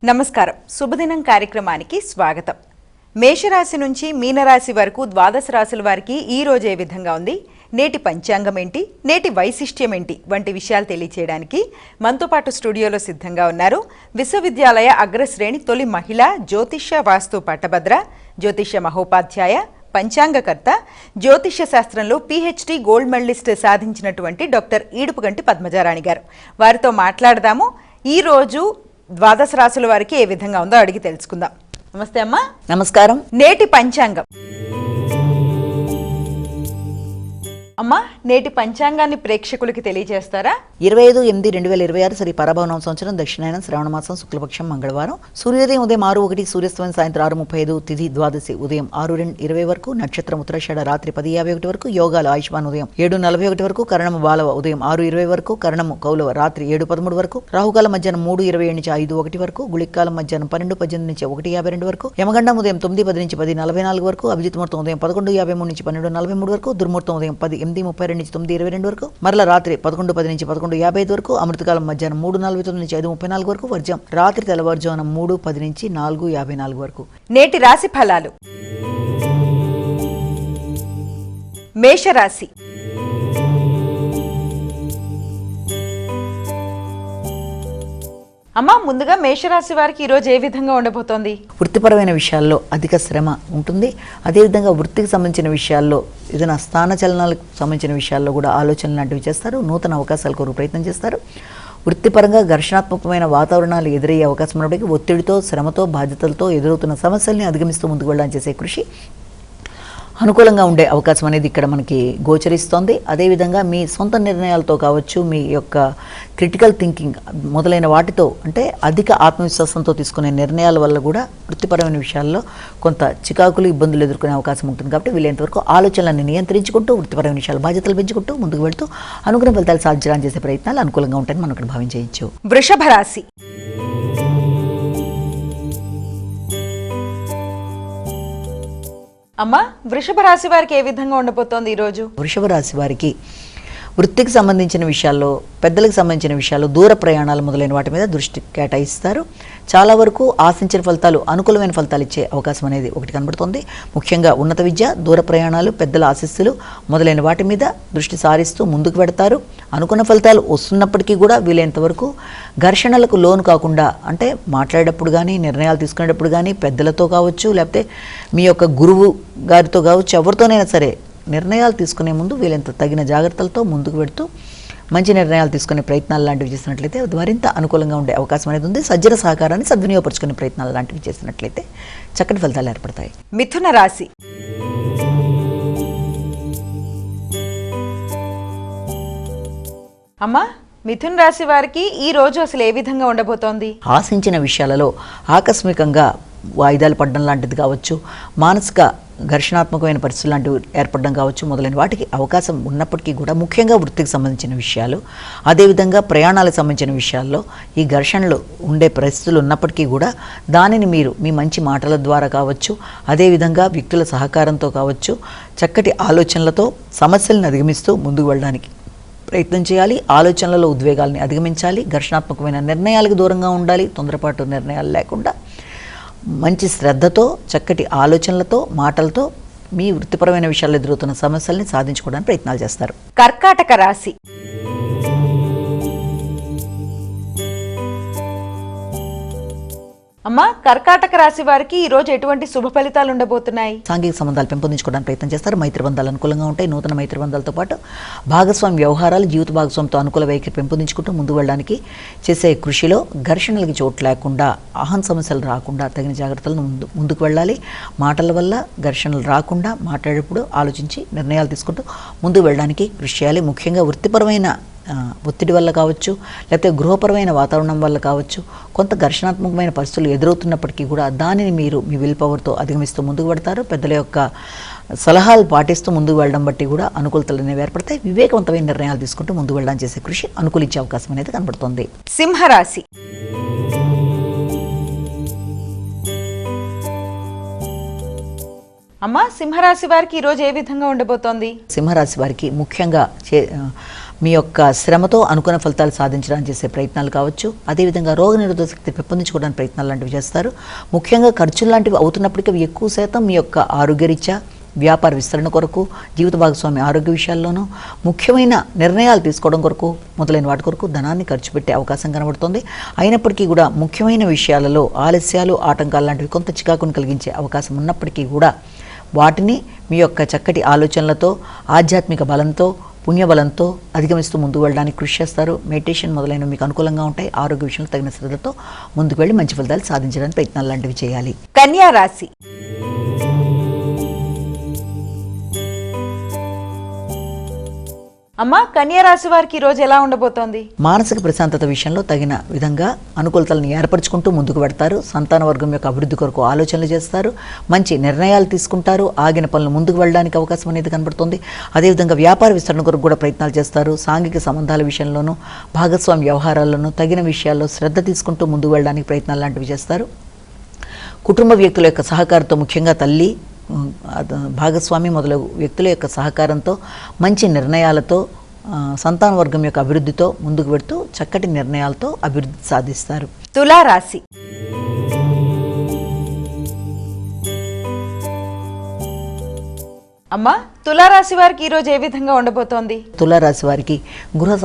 నమస్కారం. శుభదినం కార్యక్రమానికి స్వాగతం. మేషరాశి నుంచి మీనరాశి వరకు ద్వాదశ రాశుల వారికి ఈ రోజు ఏ విధంగా ఉంది, నేటి పంచాంగం ఏంటి, నేటి వైశిష్ట్యం ఏంటి వంటి విషయాలు తెలియచేయడానికి మనతో పాటు స్టూడియోలో సిద్ధంగా ఉన్నారు విశ్వవిద్యాలయ అగ్రశ్రేణి తొలి మహిళా జ్యోతిష్య వాస్తు పట్టభద్ర, జ్యోతిష్య మహోపాధ్యాయ, పంచాంగకర్త, జ్యోతిష్య శాస్త్రంలో PhD గోల్డ్ మెడలిస్ట్ సాధించినటువంటి డాక్టర్ ఈడుపుగంటి పద్మజారాణి గారు. వారితో మాట్లాడదాము. ఈ రోజు ద్వాదశ రాశుల వారికి ఏ విధంగా ఉందో అడిగి తెలుసుకుందాం. నమస్తే అమ్మా. నమస్కారం. నేటి పంచాంగం అమ్మా, నేటి పంచాంగాన్ని ప్రేక్షకులకి తెలియజేస్తారా? 25/8/2026 శ్రీ పరభవనం సంవత్సరం దక్షిణాయనం శ్రావణ మాసం శుక్లపక్షం మంగళవారం. సూర్యోదయం ఉదయం 6:01, సూర్యాస్తమయం సాయంత్రం 6:35, తిథి ద్వాదశి ఉదయం 6:20 వరకు, నక్షత్రం ఉత్తరాషాఢ రాత్రి 10:51 వరకు, యోగాలు ఆయుష్మాన్ ఉదయం 7:41 వరకు, కరణము బాలవ ఉదయం 6:20 వరకు, కరణము కౌలవ రాత్రి 7:13 వరకు, రాహుకాలం మధ్యాహ్నం 3:27 నుంచి 5:01 వరకు, గుళికాలం మధ్యాహ్నం 12:18 నుంచి 1:52 వరకు, యమగండం ఉదయం 9:10 నుంచి 10:44 వరకు, అభిజిత్ ముహూర్తం ఉదయం 11:53 నుంచి 12:43 వరకు, దుర్ముహూర్తం ఉదయం 8:32 నుంచి 9:22 వరకు, మరల రాత్రి 11:10 నుంచి 11:55 వరకు, అమృతకాలం మధ్యాహ్నం 3:49 నుంచి 5:34 వరకు, వర్జం రాత్రి తెల్లవారుజామున 3:10 నుంచి 4:54 వరకు. నేటి రాశి ఫలాలు. మేషరాశి. అమ్మా, ముందుగా మేషరాశి వారికి ఈరోజు ఏ విధంగా ఉండబోతోంది? వృత్తిపరమైన విషయాల్లో అధిక శ్రమ ఉంటుంది. అదేవిధంగా వృత్తికి సంబంధించిన విషయాల్లో ఏదైనా స్థాన చలనాలకు సంబంధించిన విషయాల్లో కూడా ఆలోచనలు లాంటివి చేస్తారు. నూతన అవకాశాల కొరకు ప్రయత్నం చేస్తారు. వృత్తిపరంగా ఘర్షణాత్మకమైన వాతావరణాలు ఎదురయ్యే అవకాశం ఉన్నప్పటికీ ఒత్తిడితో, శ్రమతో, బాధ్యతలతో ఎదురవుతున్న సమస్యల్ని అధిగమిస్తూ ముందుకు వెళ్ళడానికి చేసే కృషి అనుకూలంగా ఉండే అవకాశం అనేది ఇక్కడ మనకి గోచరిస్తోంది. అదేవిధంగా మీ సొంత నిర్ణయాలతో కావచ్చు, మీ యొక్క క్రిటికల్ థింకింగ్ మొదలైన వాటితో, అంటే అధిక ఆత్మవిశ్వాసంతో తీసుకునే నిర్ణయాల వల్ల కూడా వృత్తిపరమైన విషయాల్లో కొంత చికాకులు, ఇబ్బందులు ఎదుర్కొనే అవకాశం ఉంటుంది. కాబట్టి వీలైనంతవరకు ఆలోచనలను నియంత్రించుకుంటూ, వృత్తిపరమైన విషయాలు బాధ్యతలు పెంచుకుంటూ ముందుకు వెళ్తూ అనుకున్న ఫలితాలు సాధించడానికి చేసే ప్రయత్నాలు అనుకూలంగా ఉంటాయని మనం ఇక్కడ భావించవచ్చు. వృషభ రాశి. అమ్మా, వృషభ రాశి వారికి ఏ విధంగా ఉండబోతోంది ఈరోజు? వృషభ రాశి వారికి వృత్తికి సంబంధించిన విషయాల్లో, పెద్దలకు సంబంధించిన విషయాల్లో, దూర ప్రయాణాలు మొదలైన వాటి మీద దృష్టి కేటాయిస్తారు. చాలా వరకు ఆశించిన ఫలితాలు, అనుకూలమైన ఫలితాలు ఇచ్చే అవకాశం అనేది ఒకటి కనబడుతుంది. ముఖ్యంగా ఉన్నత విద్య, దూర ప్రయాణాలు, పెద్దల ఆశీస్సులు మొదలైన వాటి మీద దృష్టి సారిస్తూ ముందుకు పెడతారు. అనుకున్న ఫలితాలు వస్తున్నప్పటికీ కూడా వీలైనంత వరకు ఘర్షణలకు లోను కాకుండా, అంటే మాట్లాడేటప్పుడు కానీ, నిర్ణయాలు తీసుకునేటప్పుడు కానీ, పెద్దలతో కావచ్చు, లేకపోతే మీ యొక్క గురువు గారితో కావచ్చు, ఎవరితోనైనా సరే నిర్ణయాలు తీసుకునే ముందు వీలైనంత తగిన జాగ్రత్తలతో ముందుకు పెడుతూ మంచి నిర్ణయాలు తీసుకునే ప్రయత్నాలు లాంటివి చేసినట్లయితే మరింత అనుకూలంగా ఉండే అవకాశం అనేది ఉంది. సజ్జన సహకారాన్ని సద్వినియోగపరుచుకునే ప్రయత్నాలు లాంటివి చేసినట్లయితే చక్కటి ఫలితాలు ఏర్పడతాయి. మిథున రాశి. అమ్మా, మిథున రాశి వారికి ఈ రోజు అసలు ఏ విధంగా ఉండబోతోంది? ఆశించిన విషయాలలో ఆకస్మికంగా వాయిదాలు పడడం లాంటిది కావచ్చు, మానసిక ఘర్షణాత్మకమైన పరిస్థితులు లాంటివి ఏర్పడడం కావచ్చు, మొదలైన వాటికి అవకాశం ఉన్నప్పటికీ కూడా ముఖ్యంగా వృత్తికి సంబంధించిన విషయాలు, అదేవిధంగా ప్రయాణాలకు సంబంధించిన విషయాల్లో ఈ ఘర్షణలు ఉండే పరిస్థితులు ఉన్నప్పటికీ కూడా దానిని మీరు మీ మంచి మాటల ద్వారా కావచ్చు, అదేవిధంగా వ్యక్తుల సహకారంతో కావచ్చు, చక్కటి ఆలోచనలతో సమస్యలను అధిగమిస్తూ ముందుకు వెళ్ళడానికి ప్రయత్నం చేయాలి. ఆలోచనలలో ఉద్వేగాల్ని అధిగమించాలి. ఘర్షణాత్మకమైన నిర్ణయాలకు దూరంగా ఉండాలి. తొందరపాటు నిర్ణయాలు లేకుండా మంచి శ్రద్ధతో, చక్కటి ఆలోచనలతో, మాటలతో మీ వృత్తిపరమైన విషయాల్లో ఎదురవుతున్న సమస్యల్ని సాధించుకోవడానికి ప్రయత్నాలు చేస్తారు. కర్కాటక రాశి. అమ్మా, కర్కాటక రాశి వారికి ఈ రోజు ఎటువంటి శుభ ఫలితాలు ఉండబోతున్నాయి? సాంఘిక సంబంధాలు పెంపొందించుకోవడానికి ప్రయత్నం చేస్తారు. మైత్రి బంధాలు అనుకూలంగా ఉంటాయి. నూతన మైత్రి బంధాలతో పాటు భాగస్వామి వ్యవహారాలు, జీవిత భాగస్వామితో అనుకూల వైఖరి పెంపొందించుకుంటూ ముందుకు వెళ్ళడానికి చేసే కృషిలో ఘర్షణలకి చోటు లేకుండా, ఆహ్వాన సమస్యలు రాకుండా తగిన జాగ్రత్తలను ముందుకు వెళ్ళాలి. మాటల వల్ల ఘర్షణలు రాకుండా మాట్లాడేటప్పుడు ఆలోచించి నిర్ణయాలు తీసుకుంటూ ముందుకు వెళ్ళడానికి కృషి చేయాలి. ముఖ్యంగా వృత్తిపరమైన ఒత్తిడి వల్ల కావచ్చు, లేకపోతే గృహపరమైన వాతావరణం వల్ల కావచ్చు, కొంత ఘర్షణాత్మకమైన పరిస్థితులు ఎదురవుతున్నప్పటికీ కూడా దానిని మీరు మీ విల్ పవర్తో అధిగమిస్తూ ముందుకు పెడతారు. పెద్దల యొక్క సలహాలు పాటిస్తూ ముందుకు వెళ్ళడం బట్టి కూడా అనుకూలతలు అనేవి ఏర్పడతాయి. వివేకవంతమైన నిర్ణయాలు తీసుకుంటూ ముందుకు వెళ్ళడానికి చేసే కృషి అనుకూలించే అవకాశం అనేది కనబడుతుంది. సింహరాశి. అమ్మా, సింహరాశి వారికి ఈరోజు ఏ విధంగా ఉండబోతోంది? సింహరాశి వారికి ముఖ్యంగా మీ యొక్క శ్రమతో అనుకున్న ఫలితాలు సాధించడానికి చేసే ప్రయత్నాలు కావచ్చు, అదేవిధంగా రోగనిరోధక శక్తి పెంపొందించుకోవడానికి ప్రయత్నాలు లాంటివి చేస్తారు. ముఖ్యంగా ఖర్చులు లాంటివి అవుతున్నప్పటికీ అవి ఎక్కువ శాతం మీ యొక్క ఆరోగ్యరీత్యా, వ్యాపార విస్తరణ కొరకు, జీవిత భాగస్వామి ఆరోగ్య విషయాల్లోనూ, ముఖ్యమైన నిర్ణయాలు తీసుకోవడం కొరకు మొదలైన వాటి కొరకు ధనాన్ని ఖర్చు పెట్టే అవకాశం కనబడుతుంది. అయినప్పటికీ కూడా ముఖ్యమైన విషయాలలో ఆలస్యాలు, ఆటంకాలు లాంటివి కొంత చికాకును కలిగించే అవకాశం ఉన్నప్పటికీ కూడా వాటిని మీ యొక్క చక్కటి ఆలోచనలతో, ఆధ్యాత్మిక బలంతో, పుణ్యబలంతో అధిగమిస్తూ ముందుకు వెళ్ళడానికి కృషి చేస్తారు. మెడిటేషన్ మొదలైనవి మీకు అనుకూలంగా ఉంటాయి. ఆరోగ్య విషయంలో తగిన శ్రద్ధతో ముందుకు వెళ్ళి మంచి ఫలితాలు సాధించడానికి ప్రయత్నాలు లాంటివి చేయాలి. కన్యా రాశి. అమ్మా, కన్యా రాశి వారికి ఈ రోజు ఎలా ఉండబోతోంది? మానసిక ప్రశాంతత విషయంలో తగిన విధంగా అనుకూలతలను ఏర్పరచుకుంటూ ముందుకు పెడతారు. సంతాన వర్గం యొక్క అభివృద్ధి కొరకు ఆలోచనలు చేస్తారు. మంచి నిర్ణయాలు తీసుకుంటారు. ఆగిన పనులు ముందుకు వెళ్ళడానికి అవకాశం అనేది కనబడుతుంది. అదేవిధంగా వ్యాపార విస్తరణ కొరకు కూడా ప్రయత్నాలు చేస్తారు. సాంఘిక సంబంధాల విషయంలోనూ, భాగస్వామి వ్యవహారాల్లోనూ తగిన విషయాల్లో శ్రద్ధ తీసుకుంటూ ముందుకు వెళ్ళడానికి ప్రయత్నాలు లాంటివి చేస్తారు. కుటుంబ వ్యక్తుల యొక్క సహకారంతో, ముఖ్యంగా తల్లి, భాగస్వామి మొదలగు వ్యక్తుల యొక్క సహకారంతో, మంచి నిర్ణయాలతో, సంతాన వర్గం యొక్క అభివృద్ధితో ముందుకు పెడుతూ చక్కటి నిర్ణయాలతో అభివృద్ధి సాధిస్తారు. తులా రాశి. అమ్మా, తులారాశి వారికి ఈరోజు ఏ విధంగా ఉండబోతోంది? తులారాశి వారికి గృహ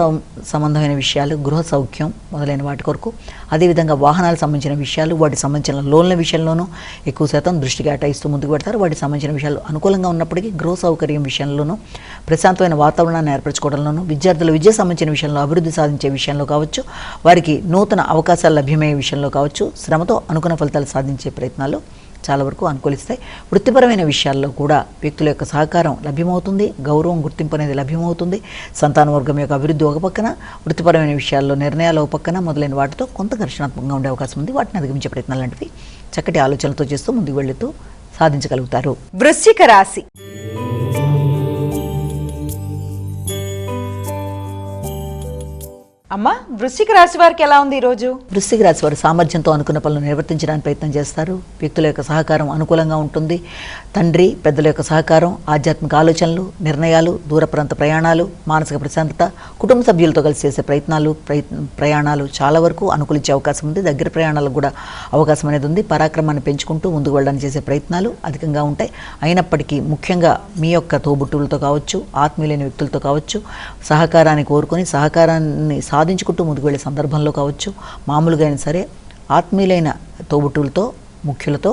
సంబంధమైన విషయాలు, గృహ సౌఖ్యం మొదలైన వాటి కొరకు, అదేవిధంగా వాహనాలకు సంబంధించిన విషయాలు, వాటికి సంబంధించిన లోన్ల విషయంలోనూ ఎక్కువ శాతం దృష్టి కేటాయిస్తూ ముందుకు పెడతారు. వాటికి సంబంధించిన విషయాలు అనుకూలంగా ఉన్నప్పటికీ గృహ సౌకర్యం విషయంలోనూ, ప్రశాంతమైన వాతావరణాన్ని ఏర్పరచుకోవడంలోనూ, విద్యార్థుల విద్య సంబంధించిన విషయంలో అభివృద్ధి సాధించే విషయంలో కావచ్చు, వారికి నూతన అవకాశాలు లభ్యమయ్యే విషయంలో కావచ్చు, శ్రమతో అనుకున్న ఫలితాలు సాధించే ప్రయత్నాలు చాలా వరకు అనుకూలిస్తాయి. వృత్తిపరమైన విషయాల్లో కూడా వ్యక్తుల యొక్క సహకారం లభ్యమవుతుంది. గౌరవం, గుర్తింపు అనేది లభ్యమవుతుంది. సంతాన వర్గం యొక్క అభివృద్ధి ఒక పక్కన, వృత్తిపరమైన విషయాల్లో నిర్ణయాలు ఒక పక్కన మొదలైన వాటితో కొంత ఘర్షణాత్మకంగా ఉండే అవకాశం ఉంది. వాటిని అధిగమించే ప్రయత్నాలు లాంటివి చక్కటి ఆలోచనలతో చేస్తూ ముందుకు వెళుతూ సాధించగలుగుతారు. వృశ్చిక రాశి. అమ్మా, వృశ్చిక రాశి వారికి ఎలా ఉంది ఈరోజు? వృశ్చిక రాశి వారు సామర్థ్యంతో అనుకున్న పనులు నిర్వర్తించడానికి ప్రయత్నం చేస్తారు. వ్యక్తుల యొక్క సహకారం అనుకూలంగా ఉంటుంది. తండ్రి, పెద్దల యొక్క సహకారం, ఆధ్యాత్మిక ఆలోచనలు, నిర్ణయాలు, దూర ప్రాంత ప్రయాణాలు, మానసిక ప్రశాంతత, కుటుంబ సభ్యులతో కలిసి చేసే ప్రయాణాలు చాలా వరకు అనుకూలించే అవకాశం ఉంది. దగ్గర ప్రయాణాలకు కూడా అవకాశం అనేది ఉంది. పరాక్రమాన్ని పెంచుకుంటూ ముందుకు వెళ్ళడానికి చేసే ప్రయత్నాలు అధికంగా ఉంటాయి. అయినప్పటికీ ముఖ్యంగా మీ యొక్క తోబుట్టువులతో కావచ్చు, ఆత్మీయులైన వ్యక్తులతో కావచ్చు, సహకారాన్ని కోరుకొని సహకారాన్ని సాధించుకుంటూ ముందుకు వెళ్ళే సందర్భంలో కావచ్చు, మామూలుగా అయినా సరే ఆత్మీయులైన తోబుట్టులతో, ముఖ్యులతో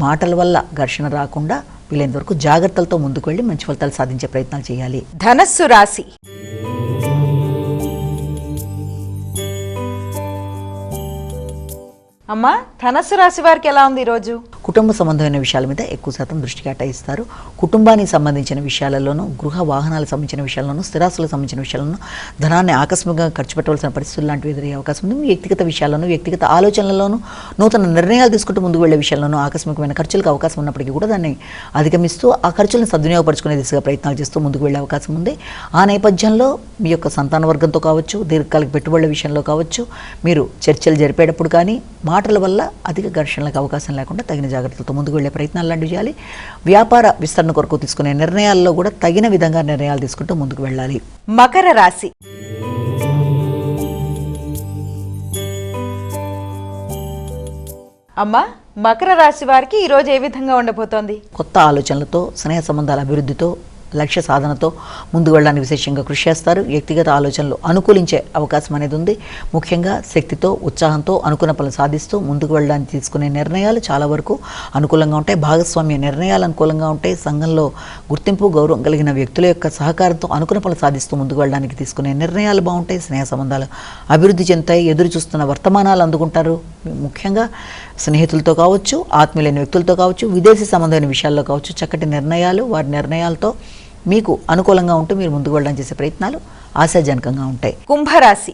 మాటల వల్ల ఘర్షణ రాకుండా వీలైనంత వరకు జాగ్రత్తలతో ముందుకు వెళ్ళి మంచి ఫలితాలు సాధించే ప్రయత్నాలు చేయాలి. ధనస్సు రాశి. అమ్మా, ధనస్సు రాశి వారికి ఎలా ఉంది ఈరోజు? కుటుంబ సంబంధమైన విషయాల మీద ఎక్కువ శాతం దృష్టి కేటాయిస్తారు. కుటుంబానికి సంబంధించిన విషయాలలోనూ, గృహ వాహనాలకు సంబంధించిన విషయాల్లోనూ, స్థిరాస్తులకు సంబంధించిన విషయాలను ధనాన్ని ఆకస్మికంగా ఖర్చు పెట్టవలసిన పరిస్థితులు లాంటివి ఎదురయ్యే అవకాశం ఉంది. వ్యక్తిగత విషయాల్లోనూ, వ్యక్తిగత ఆలోచనలలోనూ, నూతన నిర్ణయాలు తీసుకుంటూ ముందుకు వెళ్లే విషయాల్లోనూ ఆకస్మికమైన ఖర్చులకు అవకాశం ఉన్నప్పటికీ కూడా దాన్ని అధిగమిస్తూ ఆ ఖర్చులను సద్వినియోగపరుచుకునే దిశగా ప్రయత్నాలు చేస్తూ ముందుకు వెళ్లే అవకాశం ఉంది. ఆ నేపథ్యంలో మీ యొక్క సంతాన వర్గంతో కావచ్చు, దీర్ఘకాలిక పెట్టుబడుల విషయంలో కావచ్చు, మీరు చర్చలు జరిపేటప్పుడు కానీ మాటల వల్ల అధిక ఘర్షణలకు అవకాశం లేకుండా తగిన జాగ్రత్తలతో ముందుకు వెళ్లే ప్రయత్నాలు లాంటివి చేయాలి. వ్యాపార విస్తరణ కొరకు తీసుకునే నిర్ణయాల్లో కూడా తగిన విధంగా నిర్ణయాలు తీసుకుంటూ ముందుకు వెళ్ళాలి. మకర రాశి. అమ్మా, మకర రాశి వారికి ఈరోజు ఏ విధంగా ఉండబోతోంది? కొత్త ఆలోచనలతో, స్నేహ సంబంధాల అభివృద్ధితో, లక్ష్య సాధనతో ముందుకు వెళ్ళడానికి విశేషంగా కృషి చేస్తారు. వ్యక్తిగత ఆలోచనలు అనుకూలించే అవకాశం అనేది ఉంది. ముఖ్యంగా శక్తితో, ఉత్సాహంతో అనుకున్న పనులు సాధిస్తూ ముందుకు వెళ్ళడానికి తీసుకునే నిర్ణయాలు చాలా వరకు అనుకూలంగా ఉంటాయి. భాగస్వామ్య నిర్ణయాలు అనుకూలంగా ఉంటాయి. సంఘంలో గుర్తింపు, గౌరవం కలిగిన వ్యక్తుల యొక్క సహకారంతో అనుకున్న పనులు సాధిస్తూ ముందుకు వెళ్ళడానికి తీసుకునే నిర్ణయాలు బాగుంటాయి. స్నేహ సంబంధాలు అభివృద్ధి చెందుతాయి. ఎదురు చూస్తున్న వర్తమానాలు అందుకుంటారు. ముఖ్యంగా స్నేహితులతో కావచ్చు, ఆత్మీయులైన వ్యక్తులతో కావచ్చు, విదేశీ సంబంధమైన విషయాల్లో కావచ్చు, చక్కటి నిర్ణయాలు, వారి నిర్ణయాలతో మీకు అనుకూలంగా ఉంటూ మీరు ముందుకు వెళ్ళడానికి చేసే ప్రయత్నాలు ఆశాజనకంగా ఉంటాయి. కుంభరాశి.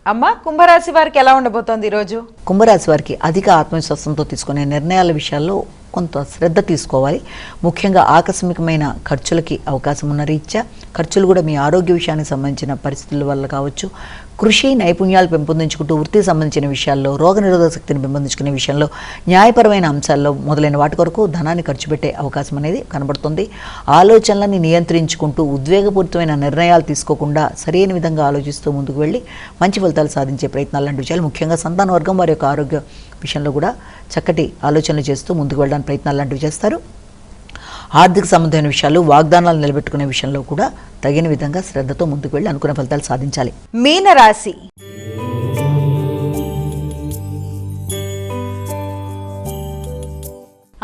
అమ్మ, కుంభరాశి వారికి ఎలా ఉండబోతోంది ఈరోజు? కుంభరాశి వారికి అధిక ఆత్మవిశ్వాసంతో తీసుకునే నిర్ణయాల విషయాల్లో కొంత శ్రద్ధ తీసుకోవాలి. ముఖ్యంగా ఆకస్మికమైన ఖర్చులకి అవకాశం ఉన్న రీత్యా ఖర్చులు కూడా మీ ఆరోగ్య విషయానికి సంబంధించిన పరిస్థితుల వల్ల కావచ్చు, కృషి నైపుణ్యాలు పెంపొందించుకుంటూ వృత్తికి సంబంధించిన విషయాల్లో, రోగనిరోధక శక్తిని పెంపొందించుకునే విషయంలో, న్యాయపరమైన అంశాల్లో మొదలైన వాటి కొరకు ధనాన్ని ఖర్చు పెట్టే అవకాశం అనేది కనబడుతుంది. ఆలోచనలని నియంత్రించుకుంటూ ఉద్వేగపూరితమైన నిర్ణయాలు తీసుకోకుండా సరైన విధంగా ఆలోచిస్తూ ముందుకు వెళ్ళి మంచి ఫలితాలు సాధించే ప్రయత్నాలు లాంటి విషయాలు, ముఖ్యంగా సంతాన వర్గం వారి యొక్క ఆరోగ్య విషయంలో కూడా చక్కటి ఆలోచనలు చేస్తూ ముందుకు వెళ్ళడానికి ప్రయత్నాలు లాంటివి చేస్తారు. ఆర్థిక సంబంధమైన విషయాలు, వాగ్దానాలు నిలబెట్టుకునే విషయంలో కూడా తగిన విధంగా శ్రద్ధతో ముందుకు వెళ్ళి అనుకున్న ఫలితాలు సాధించాలి. మీనరాశి.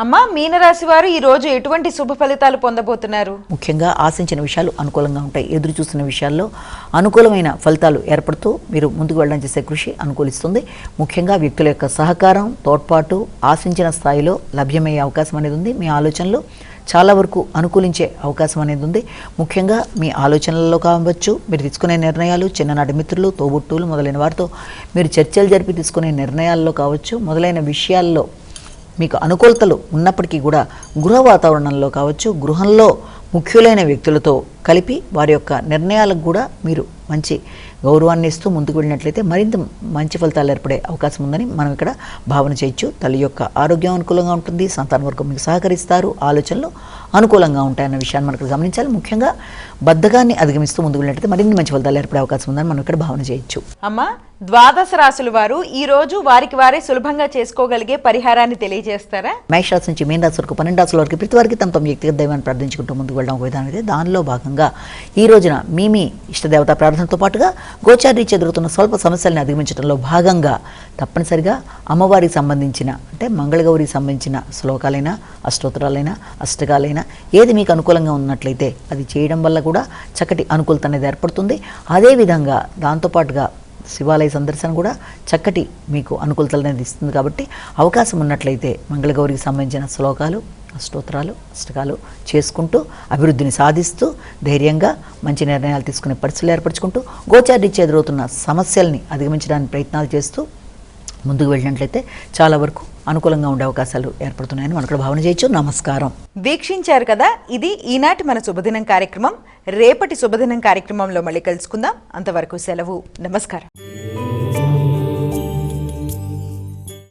అమ్మా, మీనరాశి వారు ఈ రోజు ఎటువంటి శుభ ఫలితాలు పొందబోతున్నారు? ముఖ్యంగా ఆశించిన విషయాలు అనుకూలంగా ఉంటాయి. ఎదురు చూస్తున్న విషయాల్లో అనుకూలమైన ఫలితాలు ఏర్పడుతూ మీరు ముందుకు వెళ్ళడం చేసే కృషి అనుకూలిస్తుంది. ముఖ్యంగా వ్యక్తుల యొక్క సహకారం, తోడ్పాటు ఆశించిన స్థాయిలో లభ్యమయ్యే అవకాశం అనేది ఉంది. మీ ఆలోచనలు చాలా వరకు అనుకూలించే అవకాశం అనేది ఉంది. ముఖ్యంగా మీ ఆలోచనలలో కావచ్చు, మీరు తీసుకునే నిర్ణయాలు, చిన్ననాటి మిత్రులు, తోబుట్టువులు మొదలైన వారితో మీరు చర్చలు జరిపి తీసుకునే నిర్ణయాల్లో కావచ్చు, మొదలైన విషయాల్లో మీకు అనుకూలతలు ఉన్నప్పటికీ కూడా గృహ వాతావరణంలో కావచ్చు, గృహంలో ముఖ్యులైన వ్యక్తులతో కలిపి వారి యొక్క నిర్ణయాలకు కూడా మీరు మంచి గౌరవాన్ని ఇస్తూ ముందుకు వెళ్ళినట్లయితే మరింత మంచి ఫలితాలు ఏర్పడే అవకాశం ఉందని మనం ఇక్కడ భావన చేయొచ్చు. తల్లి యొక్క ఆరోగ్యం అనుకూలంగా ఉంటుంది, సంతాన వర్గం మీకు సహకరిస్తారు, ఆలోచనలు అనుకూలంగా ఉంటాయన్న విషయాన్ని మనకు గమనించాలి. ముఖ్యంగా బద్ధకాన్ని అధిగమిస్తూ ముందుకు వెళ్ళినట్లయితే మరిన్ని మంచి ఫలితాలు ఏర్పడే అవకాశం ఉందని మనం ఇక్కడ భావన చేయొచ్చు. అమ్మా, ద్వాదశ రాశుల వారు ఈ రోజు వారికి వారే సులభంగా చేసుకోగలిగే పరిహారాన్ని తెలియజేస్తారా? మేషరాశి నుంచి మీన రాశి వరకు 12 రాశుల వరకు ప్రతి వారికి తమ వ్యక్తిగత దైవాన్ని ప్రార్థించుకుంటూ ముందుకు వెళ్ళడం ఒక విధానం అయితే, దానిలో భాగంగా ఈ రోజున మీ ఇష్టదేవత ప్రార్థనతో పాటుగా గోచారీత్యా ఎదురుతున్న స్వల్ప సమస్యల్ని అధిగమించడంలో భాగంగా తప్పనిసరిగా అమ్మవారికి సంబంధించిన అంటే మంగళగౌరికి సంబంధించిన శ్లోకాలైనా, అష్టోత్తరాలైనా, అష్టకాలైనా ఏది మీకు అనుకూలంగా ఉన్నట్లయితే అది చేయడం వల్ల కూడా చక్కటి అనుకూలత అనేది ఏర్పడుతుంది. అదేవిధంగా దాంతోపాటుగా శివాలయ సందర్శన కూడా చక్కటి మీకు అనుకూలతలు అనేది ఇస్తుంది. కాబట్టి అవకాశం ఉన్నట్లయితే మంగళగౌరికి సంబంధించిన శ్లోకాలు, అష్టోత్తరాలు, అష్టకాలు చేసుకుంటూ అభివృద్ధిని సాధిస్తూ ధైర్యంగా మంచి నిర్ణయాలు తీసుకునే పరిస్థితులు ఏర్పరచుకుంటూ గోచారీత్యా ఎదురవుతున్న సమస్యల్ని అధిగమించడానికి ప్రయత్నాలు చేస్తూ ముందుకు వెళ్ళినట్లయితే చాలా వరకు అనుకూలంగా ఉండే అవకాశాలు ఏర్పడుతున్నాయని మనం ఇక్కడ భావన చేయొచ్చు. నమస్కారం. వీక్షించారు కదా, ఇది ఈనాటి మన శుభదినం కార్యక్రమం. రేపటి శుభదినం కార్యక్రమంలో మళ్ళీ కలుసుకుందాం. అంతవరకు సెలవు. నమస్కారం.